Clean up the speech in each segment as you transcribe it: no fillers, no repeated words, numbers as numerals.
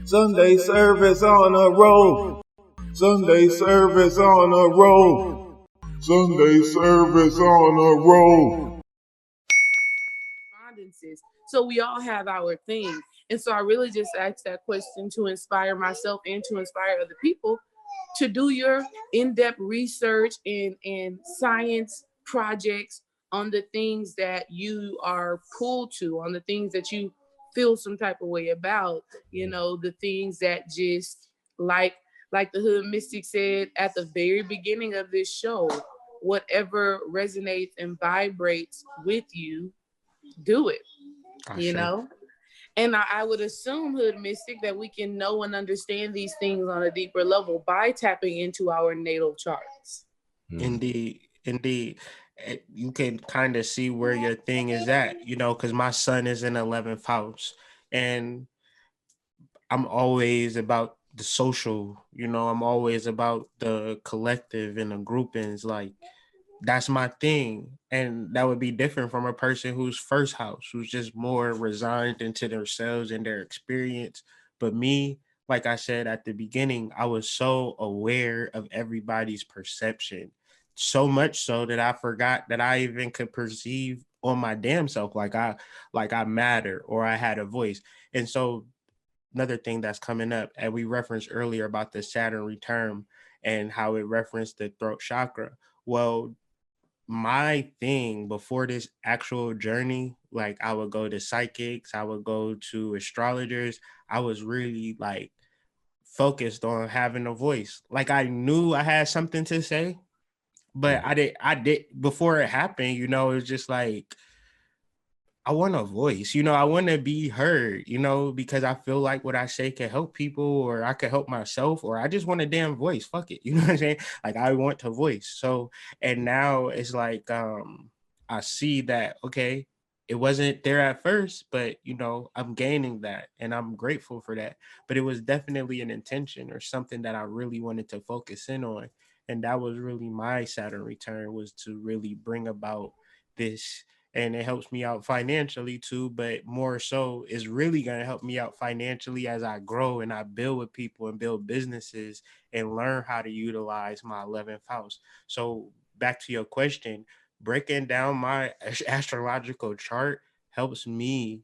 Sunday service on a roll. Sunday service on a roll. Sunday service on a roll. So we all have our thing. And so I really just asked that question to inspire myself and to inspire other people to do your in-depth research and science projects on the things that you are pulled to, on the things that you feel some type of way about, the things that just like the Hood Mystic said at the very beginning of this show, whatever resonates and vibrates with you, do it, you know? And I would assume, Hood Mystic, that we can know and understand these things on a deeper level by tapping into our natal charts. Indeed, indeed. You can kind of see where your thing is at, because my son is in 11th house, and I'm always about the social, I'm always about the collective and the groupings. Like, that's my thing. And that would be different from a person who's first house, who's just more resigned into themselves and their experience. But me, like I said at the beginning, I was so aware of everybody's perception, so much so that I forgot that I even could perceive on my damn self like I matter or I had a voice. And so another thing that's coming up, and we referenced earlier about the Saturn return and how it referenced the throat chakra. Well, my thing before this actual journey, like I would go to psychics, I would go to astrologers. I was really like focused on having a voice. Like I knew I had something to say, but I did before it happened, it was just like I want a voice, I want to be heard, because I feel like what I say can help people or I can help myself or I just want a damn voice. Fuck it. You know what I'm saying? Like I want to voice. So, and now it's like, I see that, okay, it wasn't there at first, but I'm gaining that and I'm grateful for that. But it was definitely an intention or something that I really wanted to focus in on. And that was really my Saturn return, was to really bring about this, and it helps me out financially too, but more so is really going to help me out financially as I grow and I build with people and build businesses and learn how to utilize my 11th house. So back to your question, breaking down my astrological chart helps me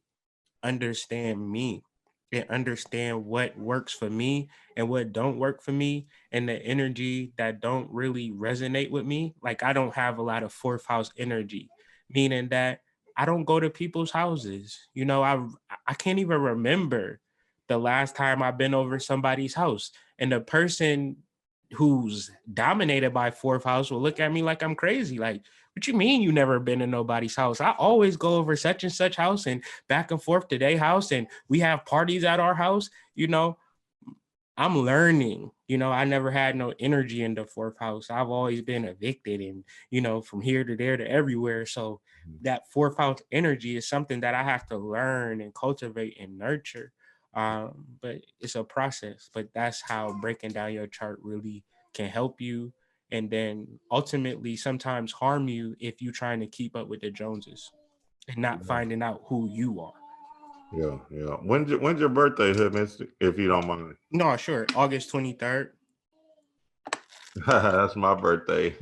understand me and understand what works for me and what don't work for me, and the energy that don't really resonate with me. Like I don't have a lot of fourth house energy, meaning that I don't go to people's houses. I can't even remember the last time I've been over somebody's house, and the person who's dominated by fourth house will look at me like I'm crazy. Like, what you mean you never been to nobody's house? I always go over such and such house and back and forth to their house, and we have parties at our house. I'm learning. I never had no energy in the fourth house. I've always been evicted and, from here to there to everywhere. So that fourth house energy is something that I have to learn and cultivate and nurture. But it's a process. But that's how breaking down your chart really can help you, and then ultimately sometimes harm you if you're trying to keep up with the Joneses and not finding out who you are. Yeah. When's your birthday, Hood Mystic, if you don't mind? No, sure. August 23rd. That's my birthday.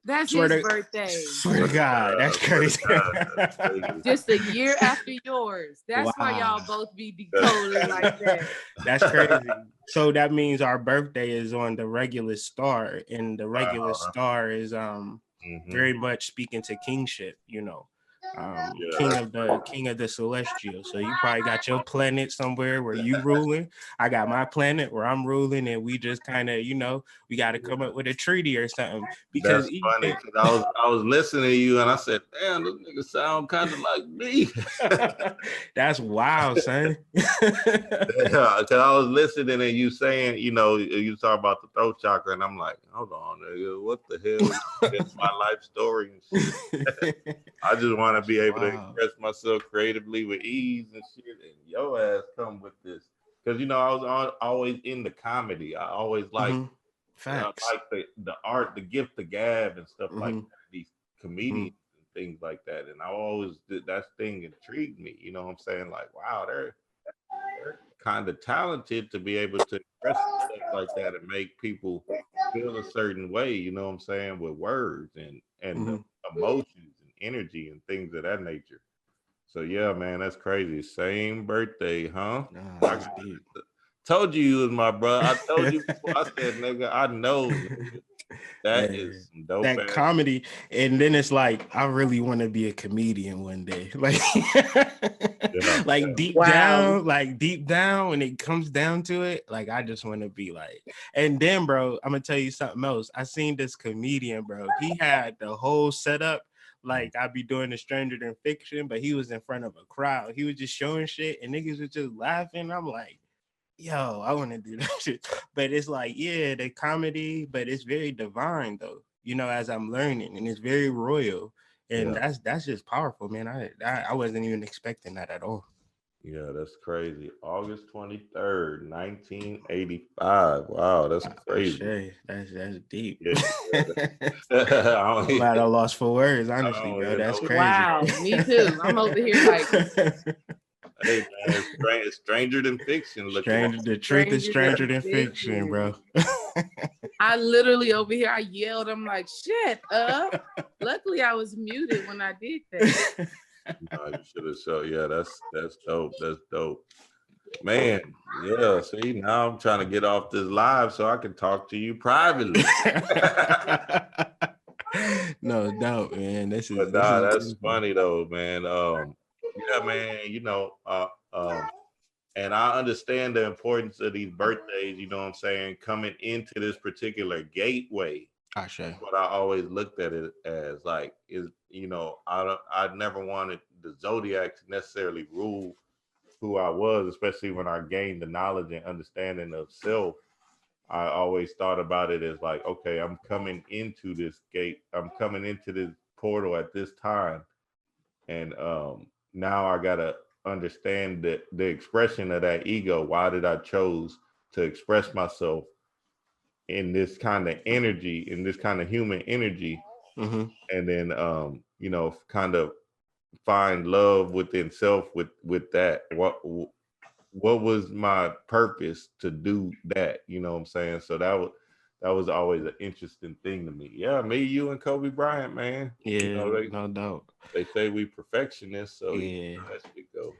That's his birthday. Swear to God, that's crazy. That's crazy. Just a year after yours. That's why y'all both be decoded like that. That's crazy. So that means our birthday is on the regular star, and the regular star is very much speaking to kingship, king of the celestial. So you probably got your planet somewhere where you ruling. I got my planet where I'm ruling, and we just kind of, we got to come up with a treaty or something. Because that's funny. I was listening to you and I said, "Damn, this nigga sound kind of like me." That's wild, son. Yeah, because I was listening and you saying, you talk about the throat chakra, and I'm like, hold on, nigga, what the hell? It's my life story and shit. I just want to be able to express myself creatively with ease and shit, and your ass come with this. Because, I was always in the comedy. I always like, Facts. like the art, the gift, the gab and stuff like that, these comedians and things like that. And I always, that thing intrigued me. You know what I'm saying? Like, wow, they're kind of talented to be able to express stuff like that and make people feel a certain way, you know what I'm saying, with words and Mhm. emotions and energy and things of that nature. So yeah, man, that's crazy. Same birthday, huh? Nah, I that's deep. told you was my brother. I told you before. I said, nigga, I know, nigga. That Man, is some dope that ass. comedy, and then it's like I really want to be a comedian one day. Like, Yeah, like deep Wow. down, when it comes down to it, like I just want to be like. And then, bro, I'm gonna tell you something else. I seen this comedian, bro. He had the whole setup. Like I be doing the Stranger Than Fiction, but he was in front of a crowd. He was just showing shit, and niggas was just laughing. I'm like, yo, I want to do that shit. But it's like, yeah, the comedy, but it's very divine though, as I'm learning, and it's very royal. And yeah, that's just powerful, man. I wasn't even expecting that at all. yeah. That's crazy. August 23rd, 1985. Wow, that's crazy. Shay, that's deep. Yeah, yeah. I don't, I'm glad I lost for words, I honestly, don't bro. even That's know. crazy. Wow. Me too. I'm over here like Hey man, it's stranger than fiction. Looking at The truth is stranger stranger than than fiction, bro. fiction. I literally over here, I yelled. I'm like, shut up. Luckily, I was muted when I did that. no, you should have shown. Yeah, that's dope. That's dope. Man, yeah. See, now I'm trying to get off this live so I can talk to you privately. No doubt, man. But This nah, is that's beautiful. funny though, man. Yeah, man. And I understand the importance of these birthdays. You know what I'm saying? Coming into this particular gateway. Ashe. What I always looked at it as, like, is I never wanted the zodiac to necessarily rule who I was, especially when I gained the knowledge and understanding of self. I always thought about it as like, okay, I'm coming into this gate, I'm coming into this portal at this time, and now I gotta understand the expression of that ego. Why did I chose to express myself in this kind of energy, in this kind of human energy, Mm-hmm. and then kind of find love within self with that. What was my purpose to do that? You know what I'm saying? So that was always an interesting thing to me. Yeah, me, you, and Kobe Bryant, man. Yeah, no doubt. They say we perfectionists, so Yeah. that's we go.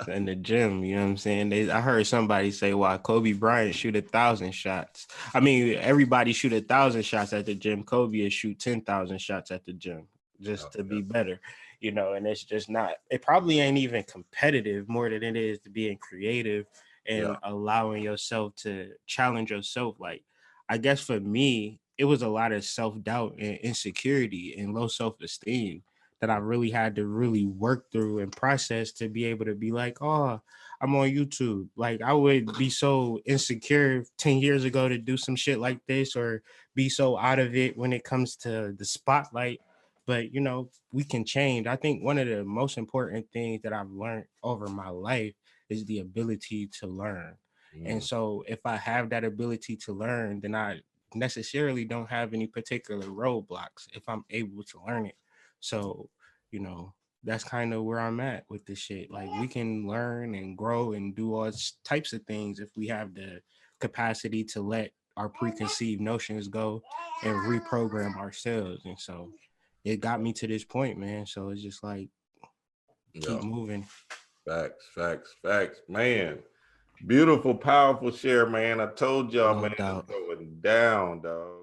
In the gym, you know what I'm saying? I heard somebody say, "Why Kobe Bryant shoot 1,000 shots? I mean, everybody shoot 1,000 shots at the gym. Kobe will shoot 10,000 shots at the gym just to be better, And it's just not. It probably ain't even competitive more than it is to being creative and allowing yourself to challenge yourself. Like, I guess for me, it was a lot of self-doubt and insecurity and low self-esteem that I really had to really work through and process to be able to be like, oh, I'm on YouTube. Like I would be so insecure 10 years ago to do some shit like this or be so out of it when it comes to the spotlight. But we can change. I think one of the most important things that I've learned over my life is the ability to learn. And so if I have that ability to learn, then I necessarily don't have any particular roadblocks if I'm able to learn it. So, that's kind of where I'm at with this shit. Like we can learn and grow and do all types of things if we have the capacity to let our preconceived notions go and reprogram ourselves. And so it got me to this point, man. So it's just like keep moving. Facts, man. Beautiful, powerful share, man. I told y'all, No man, doubt. it's going down, dog.